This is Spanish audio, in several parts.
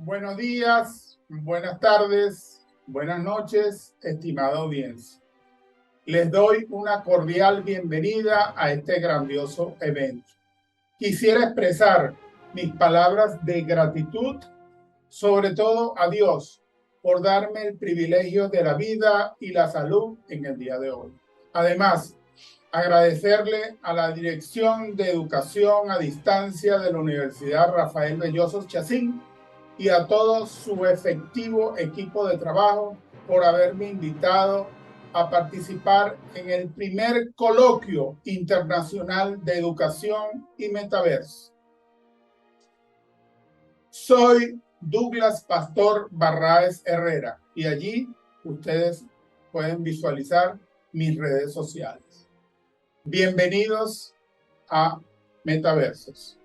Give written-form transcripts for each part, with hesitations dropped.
Buenos días, buenas tardes, buenas noches, estimada audiencia. Les doy una cordial bienvenida a este grandioso evento. Quisiera expresar mis palabras de gratitud, sobre todo a Dios, por darme el privilegio de la vida y la salud en el día de hoy. Además, agradecerle a la Dirección de Educación a Distancia de la Universidad Rafael Belloso Chacín y a todo su efectivo equipo de trabajo por haberme invitado a participar en el primer coloquio internacional de educación y metaverso. Soy Douglas Pastor Barraez Herrera y allí ustedes pueden visualizar mis redes sociales. Bienvenidos a Metaversos.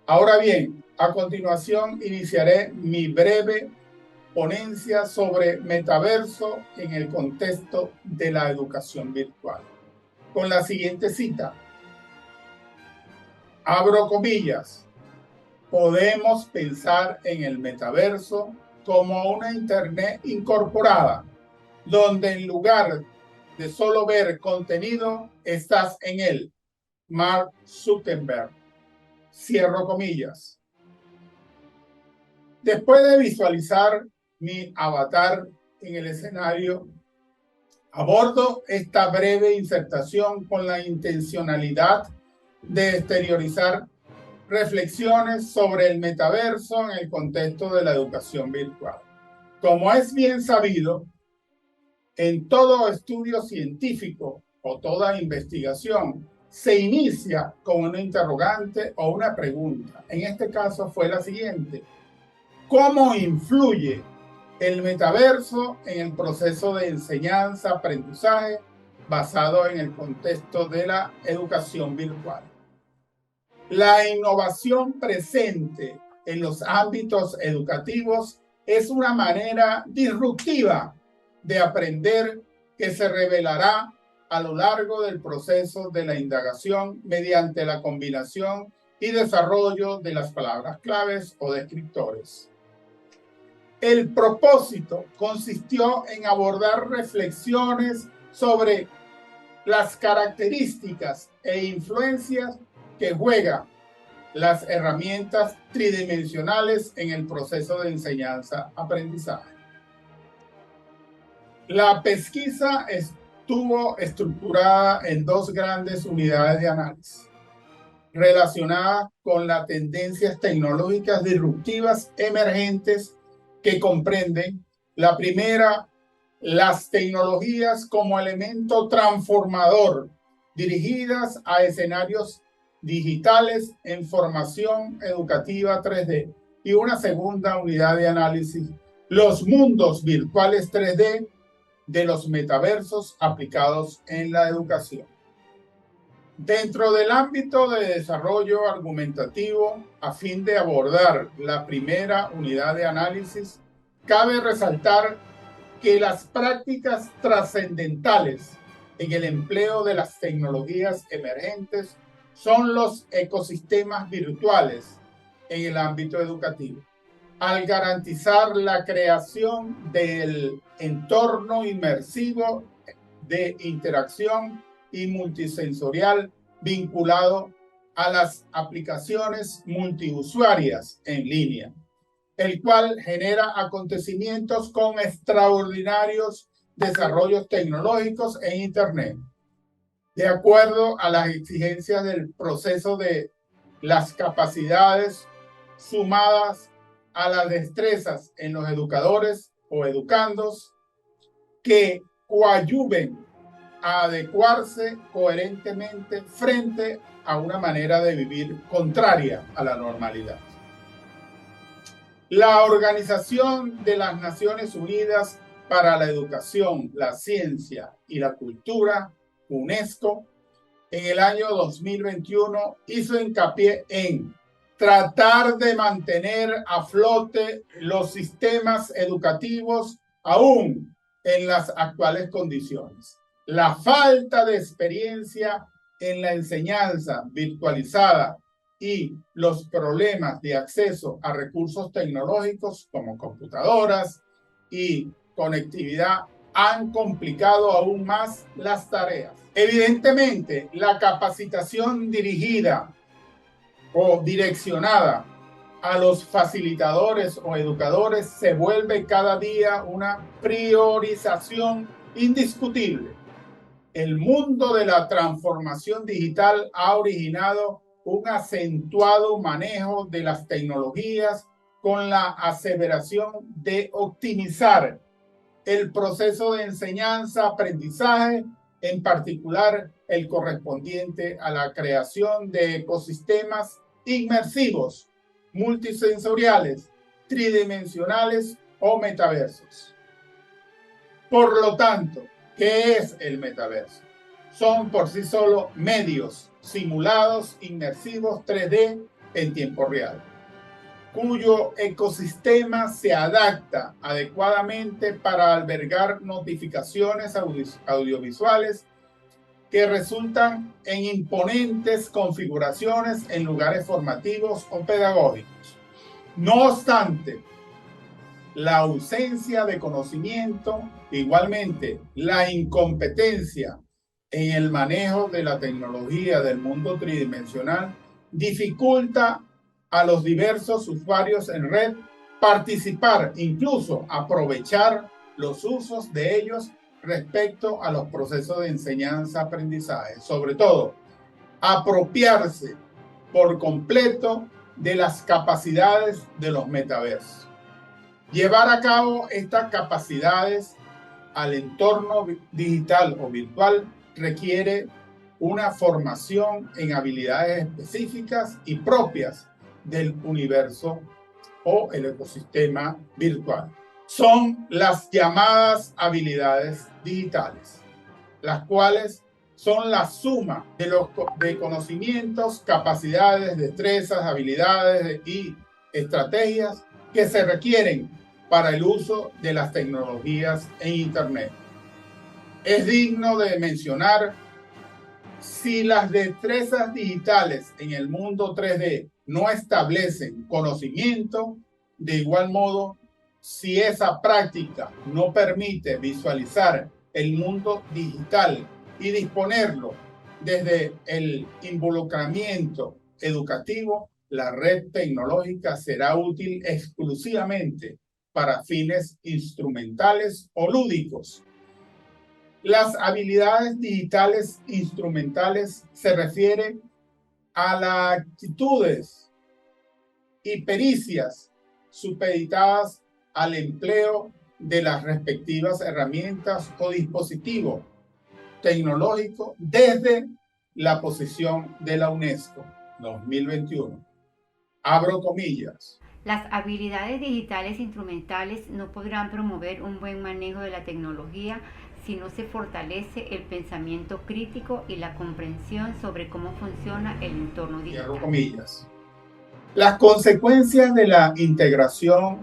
Ahora bien, a continuación iniciaré mi breve ponencia sobre metaverso en el contexto de la educación virtual. Con la siguiente cita, abro comillas, podemos pensar en el metaverso como una internet incorporada, donde en lugar de solo ver contenido, estás en él. Mark Zuckerberg. Cierro comillas. Después de visualizar mi avatar en el escenario, abordo esta breve insertación con la intencionalidad de exteriorizar reflexiones sobre el metaverso en el contexto de la educación virtual. Como es bien sabido, en todo estudio científico o toda investigación se inicia con una interrogante o una pregunta. En este caso fue la siguiente: ¿cómo influye el metaverso en el proceso de enseñanza-aprendizaje basado en el contexto de la educación virtual? La innovación presente en los ámbitos educativos es una manera disruptiva de aprender que se revelará a lo largo del proceso de la indagación mediante la combinación y desarrollo de las palabras claves o descriptores. El propósito consistió en abordar reflexiones sobre las características e influencias que juegan las herramientas tridimensionales en el proceso de enseñanza-aprendizaje. La pesquisa estuvo estructurada en dos grandes unidades de análisis relacionadas con las tendencias tecnológicas disruptivas emergentes que comprenden la primera, las tecnologías como elemento transformador dirigidas a escenarios digitales en formación educativa 3D, y una segunda unidad de análisis, los mundos virtuales 3D de los metaversos aplicados en la educación. Dentro del ámbito de desarrollo argumentativo, a fin de abordar la primera unidad de análisis, cabe resaltar que las prácticas trascendentales en el empleo de las tecnologías emergentes son los ecosistemas virtuales en el ámbito educativo, al garantizar la creación del entorno inmersivo de interacción y multisensorial vinculado a las aplicaciones multiusuarias en línea, el cual genera acontecimientos con extraordinarios desarrollos tecnológicos en Internet. De acuerdo a las exigencias del proceso de las capacidades sumadas a las destrezas en los educadores o educandos que coadyuven a adecuarse coherentemente frente a una manera de vivir contraria a la normalidad. La Organización de las Naciones Unidas para la Educación, la Ciencia y la Cultura, UNESCO, en el año 2021 hizo hincapié en tratar de mantener a flote los sistemas educativos aún en las actuales condiciones. La falta de experiencia en la enseñanza virtualizada y los problemas de acceso a recursos tecnológicos como computadoras y conectividad han complicado aún más las tareas. Evidentemente, la capacitación dirigida o direccionada a los facilitadores o educadores se vuelve cada día una priorización indiscutible. El mundo de la transformación digital ha originado un acentuado manejo de las tecnologías con la aseveración de optimizar el proceso de enseñanza-aprendizaje, en particular el correspondiente a la creación de ecosistemas inmersivos, multisensoriales, tridimensionales o metaversos. Por lo tanto, ¿qué es el metaverso? Son por sí solo medios simulados, inmersivos 3D en tiempo real, cuyo ecosistema se adapta adecuadamente para albergar notificaciones audiovisuales que resultan en imponentes configuraciones en lugares formativos o pedagógicos. No obstante, la ausencia de conocimiento, igualmente la incompetencia en el manejo de la tecnología del mundo tridimensional, dificulta a los diversos usuarios en red participar, incluso aprovechar los usos de ellos respecto a los procesos de enseñanza-aprendizaje. Sobre todo, apropiarse por completo de las capacidades de los metaversos. Llevar a cabo estas capacidades al entorno digital o virtual requiere una formación en habilidades específicas y propias del universo o el ecosistema virtual. Son las llamadas habilidades digitales, las cuales son la suma de conocimientos, capacidades, destrezas, habilidades y estrategias que se requieren para el uso de las tecnologías en Internet. Es digno de mencionar, si las destrezas digitales en el mundo 3D no establecen conocimiento, de igual modo, si esa práctica no permite visualizar el mundo digital y disponerlo desde el involucramiento educativo, la red tecnológica será útil exclusivamente para fines instrumentales o lúdicos. Las habilidades digitales instrumentales se refieren a las actitudes y pericias supeditadas al empleo de las respectivas herramientas o dispositivos tecnológicos desde la posición de la UNESCO 2021. Abro comillas. Las habilidades digitales instrumentales no podrán promover un buen manejo de la tecnología si no se fortalece el pensamiento crítico y la comprensión sobre cómo funciona el entorno digital. Cierro comillas. Las consecuencias de la integración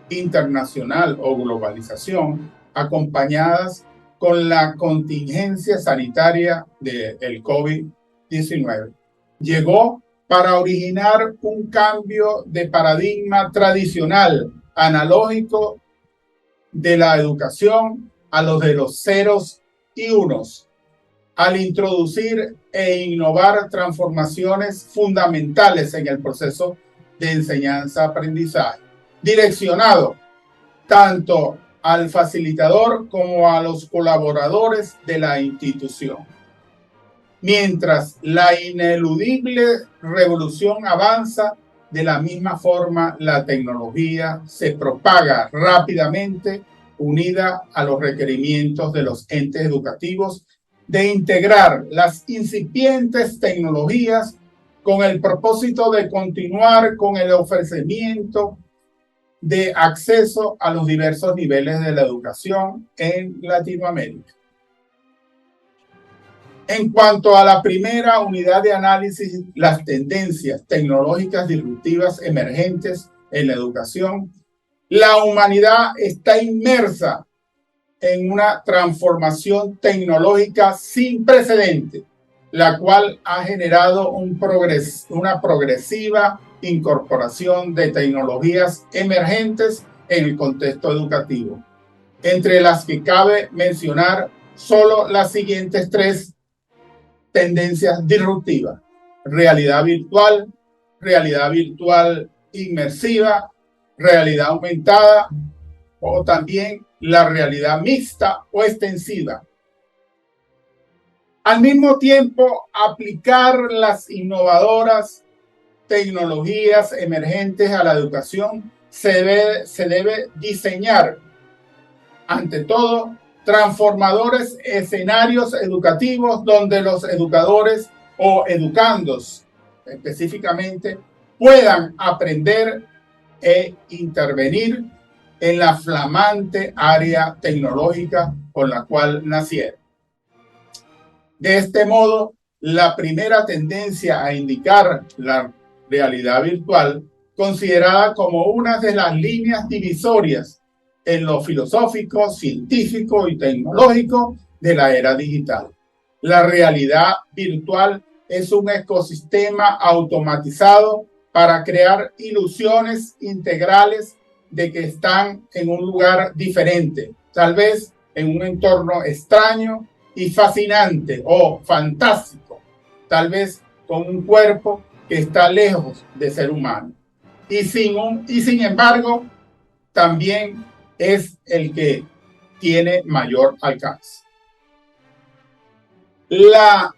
internacional o globalización, acompañadas con la contingencia sanitaria del COVID-19, llegó para originar un cambio de paradigma tradicional, analógico de la educación a los de los ceros y unos, al introducir e innovar transformaciones fundamentales en el proceso de enseñanza-aprendizaje, direccionado tanto al facilitador como a los colaboradores de la institución. Mientras la ineludible revolución avanza, de la misma forma la tecnología se propaga rápidamente, unida a los requerimientos de los entes educativos de integrar las incipientes tecnologías con el propósito de continuar con el ofrecimiento de acceso a los diversos niveles de la educación en Latinoamérica. En cuanto a la primera unidad de análisis, las tendencias tecnológicas disruptivas emergentes en la educación, la humanidad está inmersa en una transformación tecnológica sin precedente, la cual ha generado una progresiva incorporación de tecnologías emergentes en el contexto educativo, entre las que cabe mencionar solo las siguientes tres tendencias disruptivas: realidad virtual inmersiva, realidad aumentada o también la realidad mixta o extensiva. Al mismo tiempo, aplicar las innovadoras tecnologías emergentes a la educación se debe diseñar, ante todo, transformadores escenarios educativos donde los educadores o educandos específicamente puedan aprender e intervenir en la flamante área tecnológica con la cual nacieron. De este modo, la primera tendencia a indicar la realidad virtual, considerada como una de las líneas divisorias en lo filosófico, científico y tecnológico de la era digital. La realidad virtual es un ecosistema automatizado para crear ilusiones integrales de que están en un lugar diferente, tal vez en un entorno extraño y fascinante o fantástico, tal vez con un cuerpo que está lejos de ser humano. Y sin embargo, también es el que tiene mayor alcance. La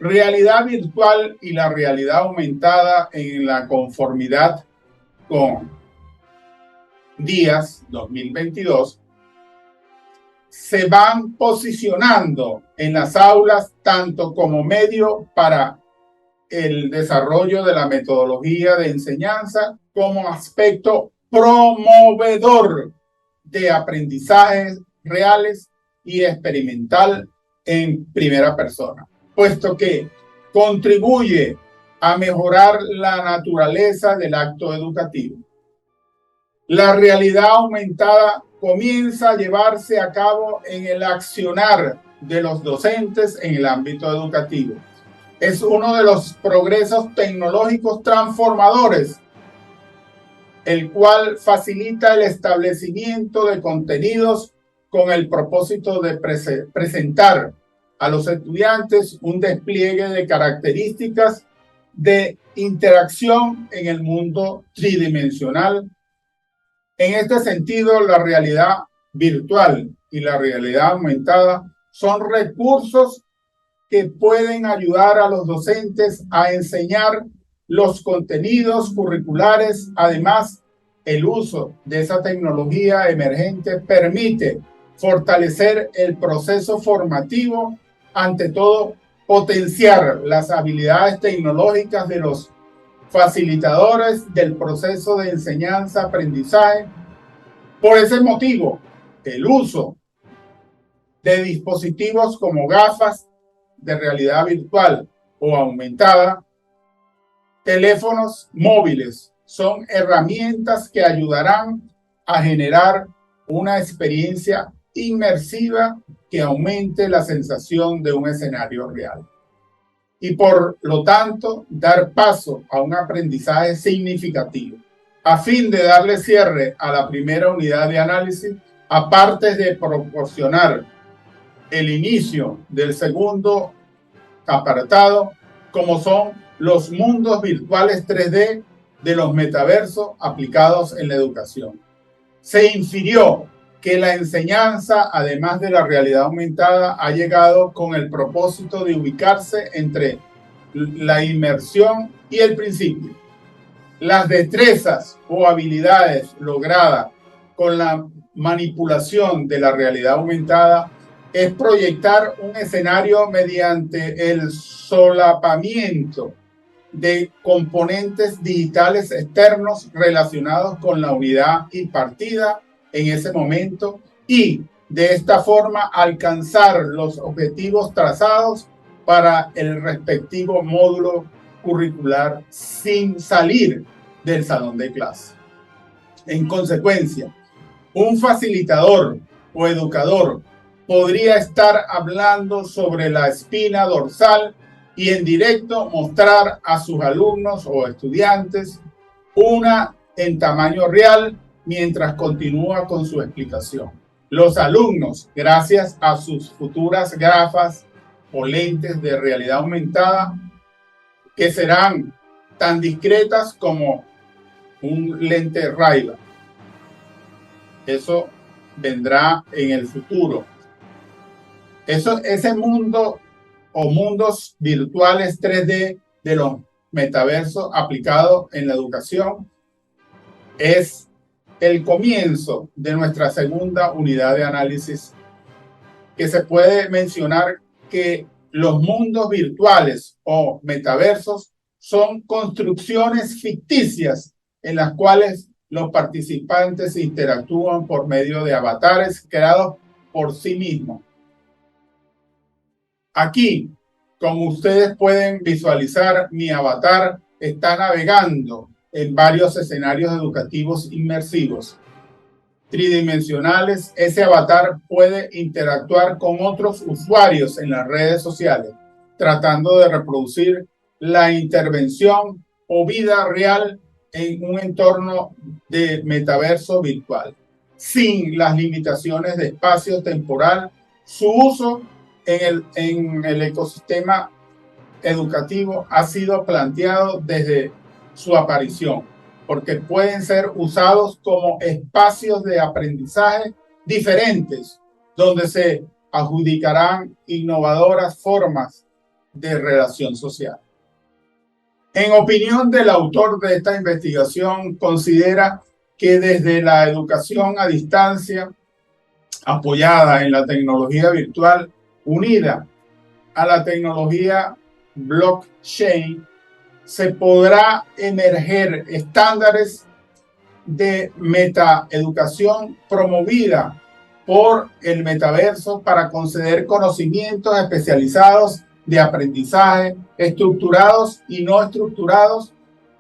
realidad virtual y la realidad aumentada, en la conformidad con Díaz 2022, se van posicionando en las aulas tanto como medio para el desarrollo de la metodología de enseñanza como aspecto promovedor de aprendizajes reales y experimental en primera persona, puesto que contribuye a mejorar la naturaleza del acto educativo. La realidad aumentada comienza a llevarse a cabo en el accionar de los docentes en el ámbito educativo. Es uno de los progresos tecnológicos transformadores, el cual facilita el establecimiento de contenidos con el propósito de presentar a los estudiantes un despliegue de características de interacción en el mundo tridimensional. En este sentido, la realidad virtual y la realidad aumentada son recursos que pueden ayudar a los docentes a enseñar los contenidos curriculares. Además, el uso de esa tecnología emergente permite fortalecer el proceso formativo, ante todo, potenciar las habilidades tecnológicas de los facilitadores del proceso de enseñanza-aprendizaje. Por ese motivo, el uso de dispositivos como gafas de realidad virtual o aumentada, teléfonos móviles, son herramientas que ayudarán a generar una experiencia inmersiva que aumente la sensación de un escenario real y, por lo tanto, dar paso a un aprendizaje significativo. A fin de darle cierre a la primera unidad de análisis, aparte de proporcionar el inicio del segundo apartado, como son los mundos virtuales 3D de los metaversos aplicados en la educación. Se infirió que la enseñanza, además de la realidad aumentada, ha llegado con el propósito de ubicarse entre la inmersión y el principio. Las destrezas o habilidades logradas con la manipulación de la realidad aumentada es proyectar un escenario mediante el solapamiento de componentes digitales externos relacionados con la unidad impartida en ese momento, y de esta forma alcanzar los objetivos trazados para el respectivo módulo curricular sin salir del salón de clase. En consecuencia, un facilitador o educador podría estar hablando sobre la espina dorsal y en directo mostrar a sus alumnos o estudiantes una en tamaño real mientras continúa con su explicación. Los alumnos, gracias a sus futuras gafas o lentes de realidad aumentada, que serán tan discretas como un lente Ray-Ban. Eso vendrá en el futuro. Ese mundo o mundos virtuales 3D de los metaversos aplicados en la educación es el comienzo de nuestra segunda unidad de análisis, que se puede mencionar que los mundos virtuales o metaversos son construcciones ficticias en las cuales los participantes interactúan por medio de avatares creados por sí mismos. Aquí, como ustedes pueden visualizar, mi avatar está navegando en varios escenarios educativos inmersivos tridimensionales. Ese avatar puede interactuar con otros usuarios en las redes sociales, tratando de reproducir la intervención o vida real en un entorno de metaverso virtual, sin las limitaciones de espacio temporal. Su uso en el ecosistema educativo ha sido planteado desde su aparición, porque pueden ser usados como espacios de aprendizaje diferentes, donde se adjudicarán innovadoras formas de relación social. En opinión del autor de esta investigación, considera que desde la educación a distancia, apoyada en la tecnología virtual, unida a la tecnología blockchain, se podrá emerger estándares de metaeducación promovida por el metaverso para conceder conocimientos especializados de aprendizaje, estructurados y no estructurados,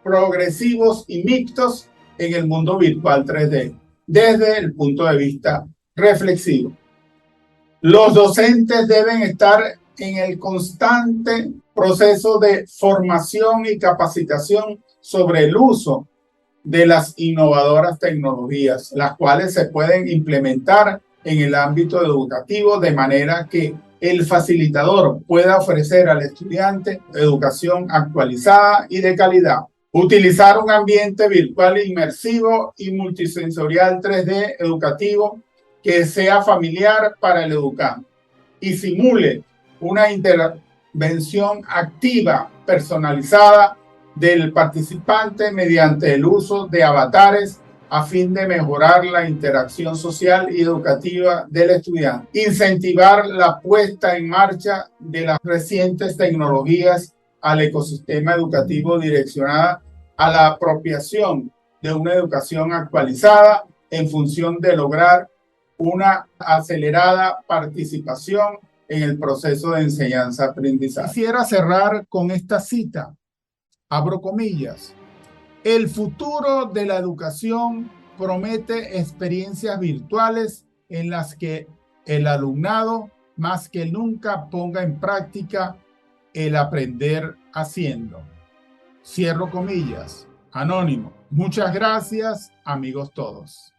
progresivos y mixtos en el mundo virtual 3D, desde el punto de vista reflexivo. Los docentes deben estar en el constante proceso de formación y capacitación sobre el uso de las innovadoras tecnologías, las cuales se pueden implementar en el ámbito educativo de manera que el facilitador pueda ofrecer al estudiante educación actualizada y de calidad. Utilizar un ambiente virtual inmersivo y multisensorial 3D educativo que sea familiar para el educando y simule una intervención activa, personalizada del participante mediante el uso de avatares a fin de mejorar la interacción social y educativa del estudiante. Incentivar la puesta en marcha de las recientes tecnologías al ecosistema educativo direccionada a la apropiación de una educación actualizada en función de lograr una acelerada participación en el proceso de enseñanza-aprendizaje. Quisiera cerrar con esta cita, abro comillas: el futuro de la educación promete experiencias virtuales en las que el alumnado más que nunca ponga en práctica el aprender haciendo. Cierro comillas. Anónimo. Muchas gracias, amigos todos.